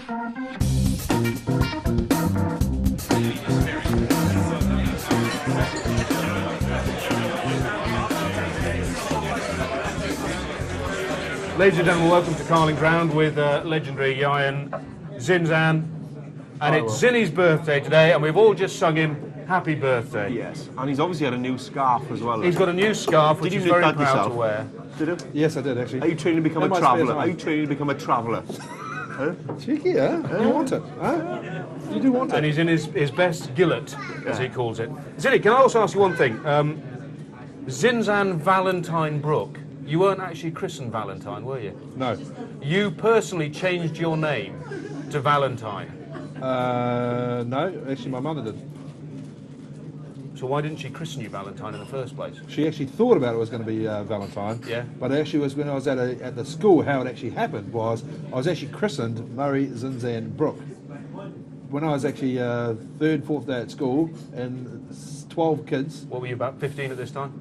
Ladies and gentlemen, welcome to Carling Ground with legendary Ian Zinzan. And it's Zinny's birthday today, and we've all just sung him happy birthday. Yes, and he's obviously had a new scarf as well. He's got a new scarf, which he's very proud to wear. Did you? Yes, I did actually. Are you training to become a traveller? Are you training to become a traveller? Huh? Cheeky, huh? You want it, huh? You do want it. And he's in his best gillet, as he calls it. Zinny, can I also ask you one thing? Zinzan Valentine Brooke. You weren't actually christened Valentine, were you? No. You personally changed your name to Valentine. No, actually my mother did. So why didn't she christen you Valentine in the first place? She actually thought about it was going to be Valentine. Yeah. But it actually was when I was at the school, how it actually happened was I was actually christened Murray Zinzan Brooke. When I was actually third, fourth day at school, and 12 kids. What were you, about 15 at this time?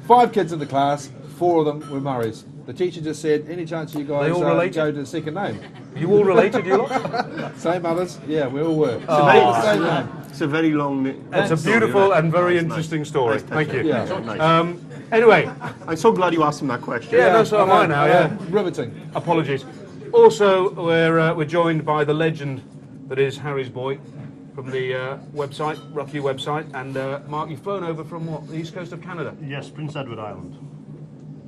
five kids in the class, 4 of them were Murrays. The teacher just said, any chance you guys go to the second name? You all related, you lot? Same mothers? Yeah, we all were. Same name. It's a very long It's a beautiful and very interesting story. Thank you. Yeah. Anyway. I'm so glad you asked him that question. Yeah, no, so am I now, yeah. Riveting. Apologies. Also, we're joined by the legend that is Harry's boy from the website, Rock U website. And Mark, you've flown over from what, the east coast of Canada? Yes, Prince Edward Island.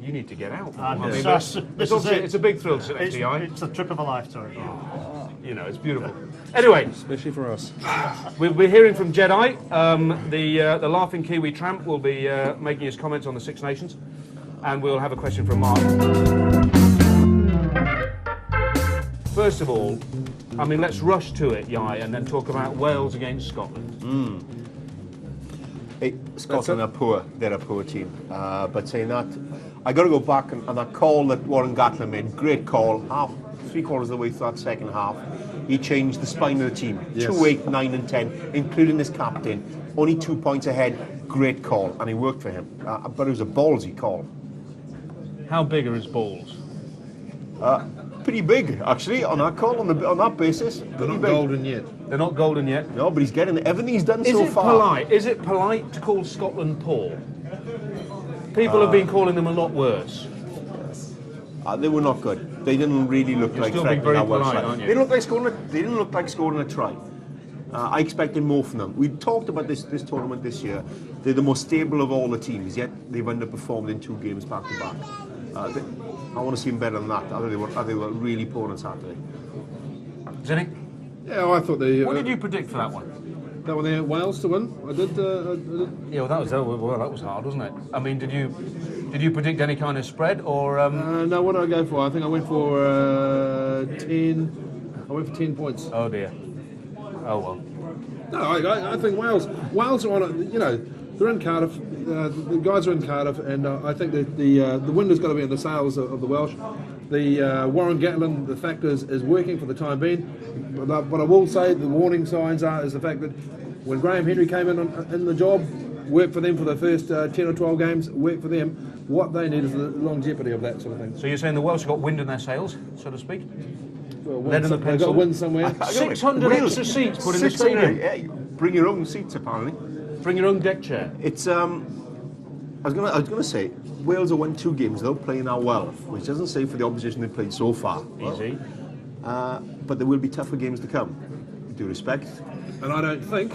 You need to get out. It's a big thrill to sit next to you. It's a trip of a lifetime. You know, it's beautiful. Anyway, especially for us. We're hearing from Jedi. The Laughing Kiwi Tramp will be making his comments on the Six Nations, and we'll have a question from Mark. First of all, I mean, let's rush to it, Yai, and then talk about Wales against Scotland. Hey, Scotland are poor. They're a poor team. But saying that, I got to go back and that call that Warren Gatland made. Great call. 3/4 of the way through that second half, he changed the spine of the team. Yes. 2, 8, 9, and 10, including this captain. Only 2 points ahead. Great call, and it worked for him. But it was a ballsy call. How big are his balls? Pretty big, actually, on that call, on that basis. They're not golden yet. They're not golden yet. No, but he's getting it. Everything he's done so far. Is it polite to call Scotland poor? People have been calling them a lot worse. They were not good. They didn't really look like still being threatening very our polite, side. aren't you? They didn't look like scoring a try. I expected more from them. We talked about this tournament this year. They're the most stable of all the teams, yet they've underperformed in 2 games back to back. I want to see them better than that. I thought they were really poor on Saturday. Zinny? Yeah, well, I thought they. What did you predict for that one? That one there, Wales to win. I did. Yeah, well, that was hard, wasn't it? I mean, did you predict any kind of spread or? No, what did I go for? I think I went for 10. I went for 10 points. Oh dear. Oh well. No, I think Wales are on it. You know, they're in Cardiff. The guys are in Cardiff, and I think that the wind has got to be in the sails of the Welsh. The Warren Gatland, the fact is working for the time being. But I will say the warning signs is the fact that when Graham Henry came in the job, worked for them for the first 10 or 12 games, worked for them. What they need is the longevity of that sort of thing. So you're saying the Welsh have got wind in their sails, so to speak? Well, Lead in the they've got pencil. wind somewhere. 600 extra seats put in the stadium. Yeah, bring your own seats apparently. Bring your own deck chair. It's I was gonna say Wales have won 2 games. They're playing now well, which doesn't say for the opposition they've played so far. Easy. But there will be tougher games to come. With due respect. And I don't think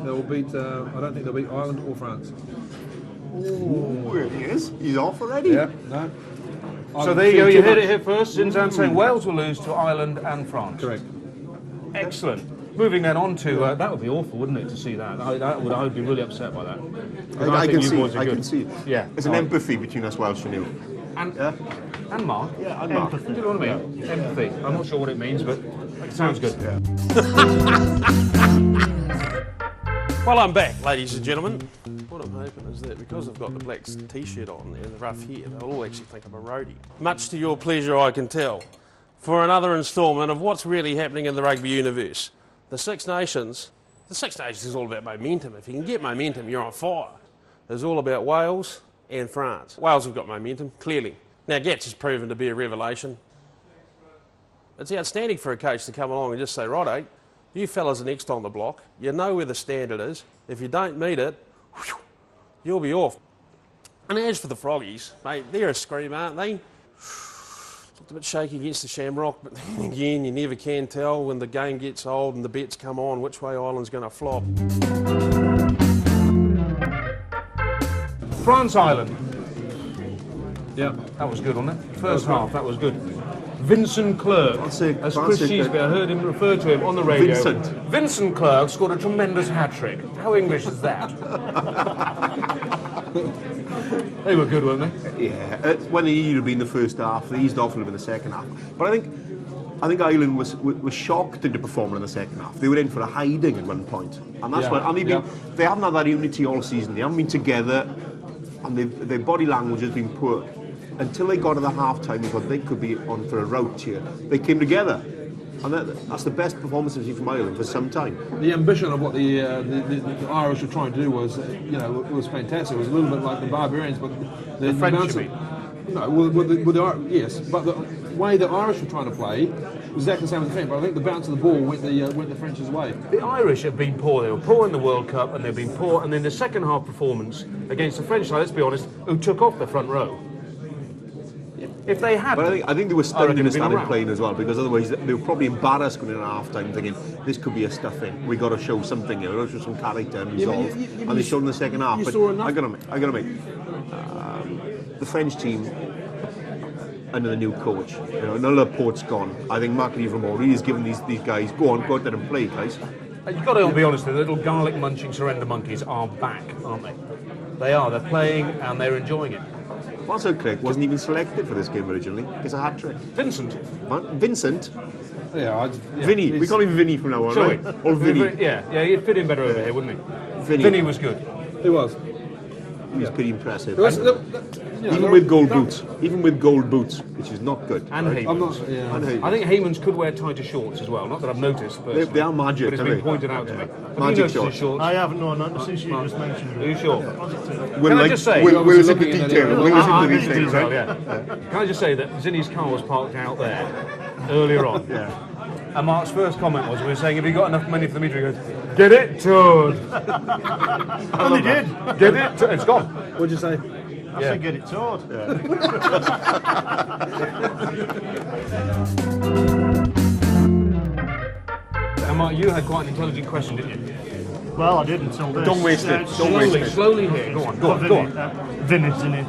they'll beat. I don't think they'll beat Ireland or France. Ooh, here he is. He's off already. Yeah. No. So there you go. You heard it here first. Zinzan saying Wales will lose to Ireland and France. Correct. Excellent. Moving then on to that would be awful, wouldn't it, to see that? I would be really upset by that. I think can you see. boys are I good. can see. Yeah. There's an empathy between us Welsh and you. And Mark. Yeah, and Mark. Do you know what I mean? Empathy. I'm not sure what it means, but it sounds good. Yeah. Well, I'm back, ladies and gentlemen. What I'm hoping is that because I've got the black t-shirt on and the rough hair, they'll all actually think I'm a roadie. Much to your pleasure, I can tell, for another instalment of what's really happening in the rugby universe. The Six Nations is all about momentum. If you can get momentum, you're on fire. It's all about Wales and France. Wales have got momentum, clearly. Now, Getz has proven to be a revelation. It's outstanding for a coach to come along and just say, righto, you fellas are next on the block. You know where the standard is. If you don't meet it, whew, you'll be off. And as for the Froggies, mate, they're a scream, aren't they? Looked a bit shaky against the Shamrock, but then again, you never can tell when the game gets old and the bets come on which way Ireland's going to flop. France-Ireland. Yeah. That was good, wasn't it? First half, that was good. Vincent Clerc, as Chris Sheesby, I heard him refer to him on the radio. Vincent Clerc scored a tremendous hat-trick. How English is that? They were good, weren't they? Yeah, when he'd have been the first half, they eased off a little bit in the second half. But I think Ireland was shocked into performing in the second half. They were in for a hiding at one point, and that's why. And they haven't had that unity all season. They haven't been together, and their body language has been poor. Until they got to the half-time, they thought they could be on for a rout here. They came together, and that's the best performance I've seen from Ireland for some time. The ambition of what the Irish were trying to do was, was fantastic. It was a little bit like the Barbarians, but the French, you mean? No, yes, but the way the Irish were trying to play was exactly the same as the French. But I think the bounce of the ball went the French's way. The Irish have been poor. They were poor in the World Cup, and they've been poor. And then the second half performance against the French side, let's be honest, who took off the front row. If they had, but I think they were stunned in the starting playing as well, because otherwise they were probably embarrassed going in at half time, thinking this could be a stuffing. We got to show something here. We got to show some character and resolve. And they showed in the second half. But I got to make the French team under the new coach. None of the port's gone. I think Marc-Yves Ramoré is giving these guys go out there and play, guys. You've got to be honest. The little garlic munching surrender monkeys are back, aren't they? They are. They're playing and they're enjoying it. Marcel Clerc wasn't even selected for this game originally. It's a hat trick. Vincent. Vincent? Yeah, Vinny. We call him Vinny from now on, right? Or Vinny. Yeah, he'd fit in better over here, wouldn't he? Vinny was good. He was. He was pretty impressive. Even with gold boots. Even with gold boots, which is not good. And Heymans. I think Heymans could wear tighter shorts as well. Not that I've noticed. They are magic. But it's been pointed out to me. Magic shorts. I haven't known that since you just mentioned it. Are you sure? Can I just say... We'll look at detail. Can I just say that Zinni's car was parked out there earlier on. Yeah. And Mark's first comment was, we were saying, have you got enough money for the meter? He goes, get it, Toad. And they did. Get it, it's gone. What'd you say? I said get it towed. And Mark, you had quite an intelligent question, didn't you? Well, I did until this. Don't waste it. Slowly here. Go on. Vinny's in it.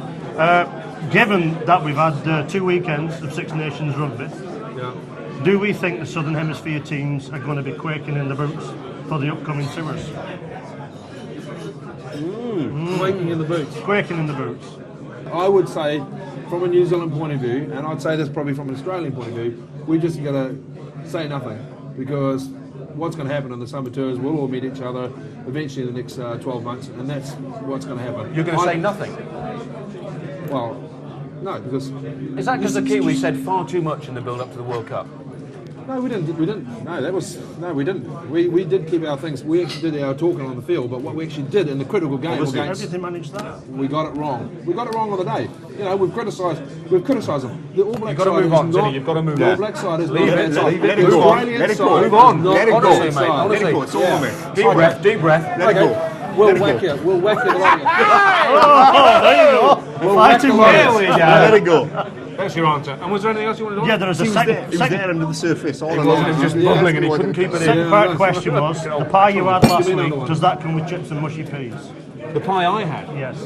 Given that we've had 2 weekends of Six Nations rugby, do we think the Southern Hemisphere teams are going to be quaking in the boots for the upcoming tours? Quaking in the boots. Quaking in the boots. I would say, from a New Zealand point of view, and I'd say this probably from an Australian point of view, we just got to say nothing, because what's going to happen in the summer tours, we'll all meet each other eventually in the next 12 months, and that's what's going to happen. You're going to say nothing? Well, no, because... Is that because the Kiwi said far too much in the build-up to the World Cup? No, we didn't. No, we didn't. We did keep our things. We actually did our talking on the field, but what we actually did in the critical game against... Everything managed that. We got it wrong. We got it wrong on the day. We've criticised them. The All Black You've got to move on, Zinni. You've got to move on. The All Black side is not Let it go. Let it go. Move on. Let it go. Honestly, mate. Honestly. Let it go. It's all mate. Deep breath. Let it go. We'll whack you. We'll whack you like There you go. We'll whack you Let it go. That's your answer. And was there anything else you wanted to ask? Yeah, there was a He was there under the surface all It along. was just bubbling and he couldn't keep it in. second part question was, the pie you had last week, does that come with chips and mushy peas? The pie I had, Yes.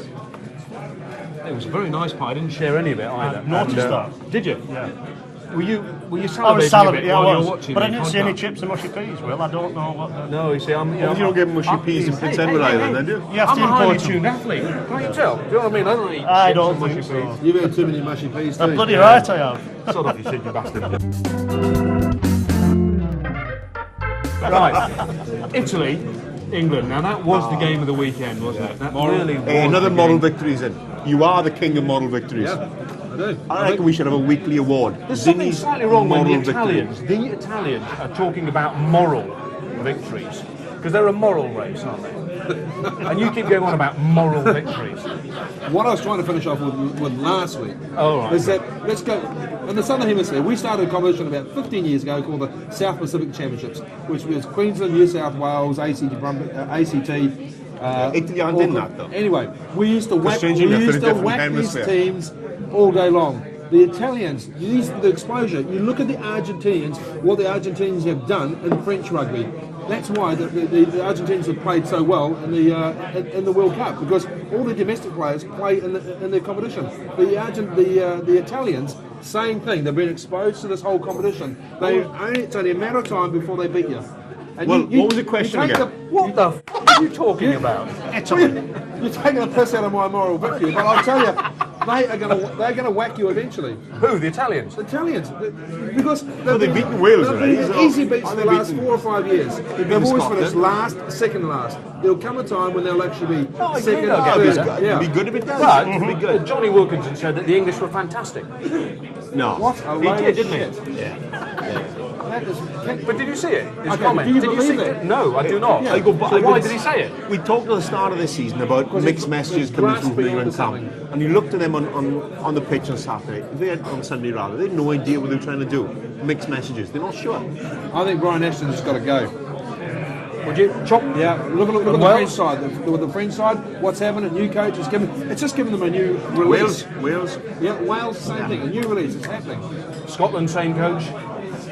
it was a very nice pie. I didn't share any of it either. Noticed that. Did you? Yeah. Were you I was salivating a bit salivating, yeah, while I you was. were watching But I the didn't see any podcast? chips and mushy peas, Will. I don't know what the... No, you see, I'm... You don't get mushy peas in Prince Edward Island, then, do you? You have I'm to a highly import them. tuned athlete. Can't you tell? Do you know what I mean? I don't eat I chips don't and mushy think so. peas. You've had too many mushy peas That's too. bloody right I have. Sod off, you cheeky bastard. Right. Italy, England. Now, that was the game of the weekend, wasn't it? That really was Another the moral game. victories in. You are the king of moral victories. Yeah, I do. I reckon we should have a weekly award. There's something Zinni's slightly wrong when the moral victory. Italians are talking about moral victories. Because they're a moral race, aren't they? And you keep going on about moral victories. What I was trying to finish off with last week Oh, right. is that, let's go, in the Southern Hemisphere, we started a competition about 15 years ago called the South Pacific Championships, which was Queensland, New South Wales, ACT, Italy aren't in that, though. Anyway, we used to whack, strangely enough, they're a different these hemisphere. teams all day long. The Italians, the exposure, you look at the Argentinians, what the Argentinians have done in French rugby. That's why the Argentinians have played so well in the World Cup, because all the domestic players play in the competition. The Italians, same thing. They've been exposed to this whole competition. It's only a matter of time before they beat you. And Well, what was the question again? What the f*** are you talking about? You're taking a piss out of my moral victory, but I'll tell you, they're gonna whack you eventually. Who? The Italians? The Italians, because they've beaten Wales already, they've so- been easy beats Are for they the last beaten- 4 or 5 years. They've always Scotland? finished last, second last. There'll come a time when they'll actually be Oh, second, yeah, they'll get third. better. Yeah. It'd be good if it does. But It'd be good. Johnny Wilkinson said that the English were fantastic. No. What a He load did, of didn't shit. he? That is, But did you see it? His Okay, comment. do you Did you believe see it? No, I do not. I go back- So I why would- did he say it? We talked at the start of this season about mixed messages coming through grasping here in onto camp, something. and you looked at them on the pitch on Saturday. On Sunday rather, they had no idea what they were trying to do. Mixed messages. They're not sure. I think Brian Ashton's got to go. Would you? Chop. Yeah, look at the Wales? French side. With the French side, what's happening? New coach is giving. It's just giving them a new release. Wales. Yeah, Wales, same thing. A new release. It's happening. Scotland, same coach.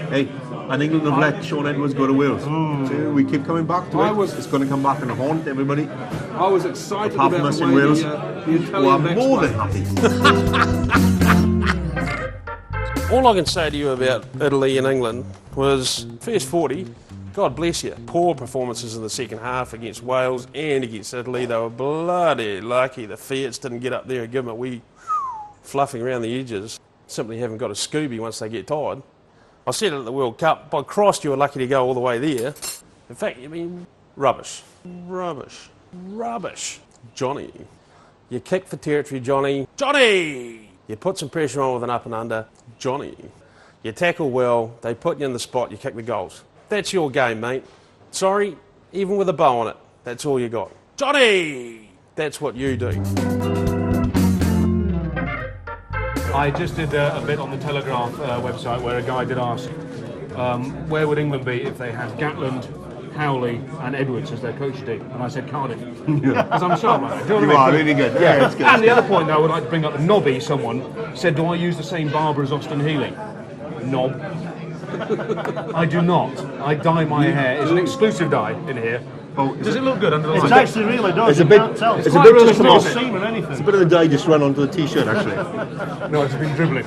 Hey, and England have let Sean Edwards go to Wales. So we keep coming back to it. It's going to come back and haunt everybody. I was excited Apart from about us the in way Wales, the who Italian are backs more play. than happy. All I can say to you about Italy and England was first 40, God bless you. Poor performances in the second half against Wales and against Italy. They were bloody lucky. The Fiats didn't get up there and give them a wee fluffing around the edges. Simply haven't got a Scooby once they get tired. I said it at the World Cup, by Christ you were lucky to go all the way there. In fact, I mean, rubbish. Rubbish. Rubbish. Johnny. You kick for territory, Johnny. Johnny! You put some pressure on with an up and under. Johnny. You tackle well, they put you in the spot, you kick the goals. That's your game, mate. Sorry, even with a bow on it, that's all you got. Johnny! That's what you do. I just did a bit on the Telegraph website where a guy did ask, where would England be if they had Gatland, Howley and Edwards as their coach team? And I said Cardiff. Because I'm sharp, man. Do you know You what I are mean? really good. Yeah, it's good. And the other point I would like to bring up, Nobby, someone, said, do I use the same barber as Austin Healy? Knob. I do not. I dye my hair. It's an exclusive dye in here. Oh, Does it look good under the It light? actually really does. It's a You bit- can't tell. it's a quite bit of just a no not- seam or anything. It's a bit of the dye just run onto the t-shirt, actually. No, it's been dribbling.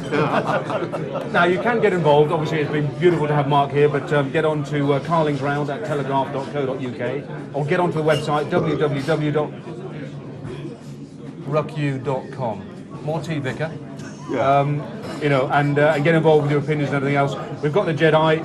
Now, you can get involved. Obviously, it's been beautiful to have Mark here, but get on to Carling's Round at telegraph.co.uk or get onto the website www.rucku.com. More tea, Vicar. You know, and get involved with your opinions and everything else. We've got the Jedi.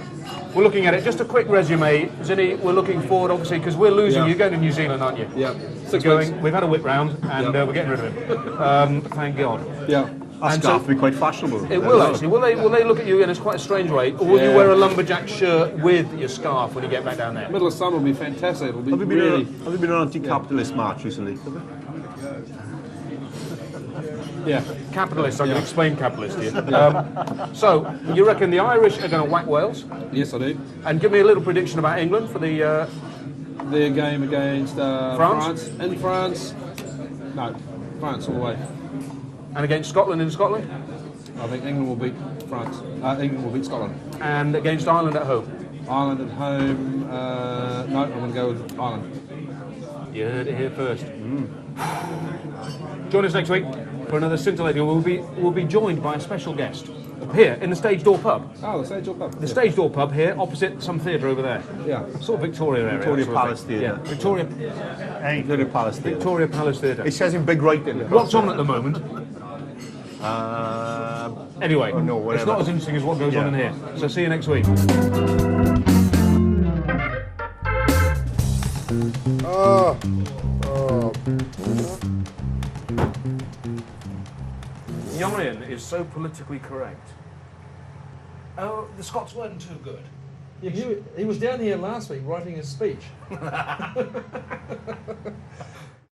We're looking at it. Just a quick resume, Zinni. We're looking forward, obviously, because we're losing. Yeah. You're going to New Zealand, aren't you? Yeah. We're 6 going. weeks. We've had a whip round, and Yeah. we're getting rid of him. Thank God. Yeah. That And scarf so- will be quite fashionable. It will actually. Will they look at you in a quite a strange way, or will you Yeah. wear a lumberjack shirt with your scarf when you get back down there? Middle of summer will be fantastic. It'll be Have you been, really. have you been on an anti-capitalist march recently? Yeah. Capitalist. I can explain capitalist to you. So you reckon the Irish are going to whack Wales? Yes, I do. And give me a little prediction about England for the. Their game against France? In France. No, France all the way. And against Scotland in Scotland, I think England will beat France. England will beat Scotland. and against Ireland at home. Ireland at home. No, I'm going to go with Ireland. You heard it here first. Join us next week for another scintillating. We'll be joined by a special guest here in the Stage Door Pub. Oh, the Sage Cup. The Stage Door Pub here, opposite some theatre over there. Yeah. Sort of Victoria area. Victoria that sort of Palace thing. Theatre. Yeah, Victoria Victoria Palace Theatre. Victoria Palace Theatre. It says in big writing. What's on at the moment? Anyway, oh, no, it's whatever. not as interesting as what goes on in here. So see you next week. Yorian is so politically correct. Oh, the Scots weren't too good. Yeah, he was down here last week writing his speech.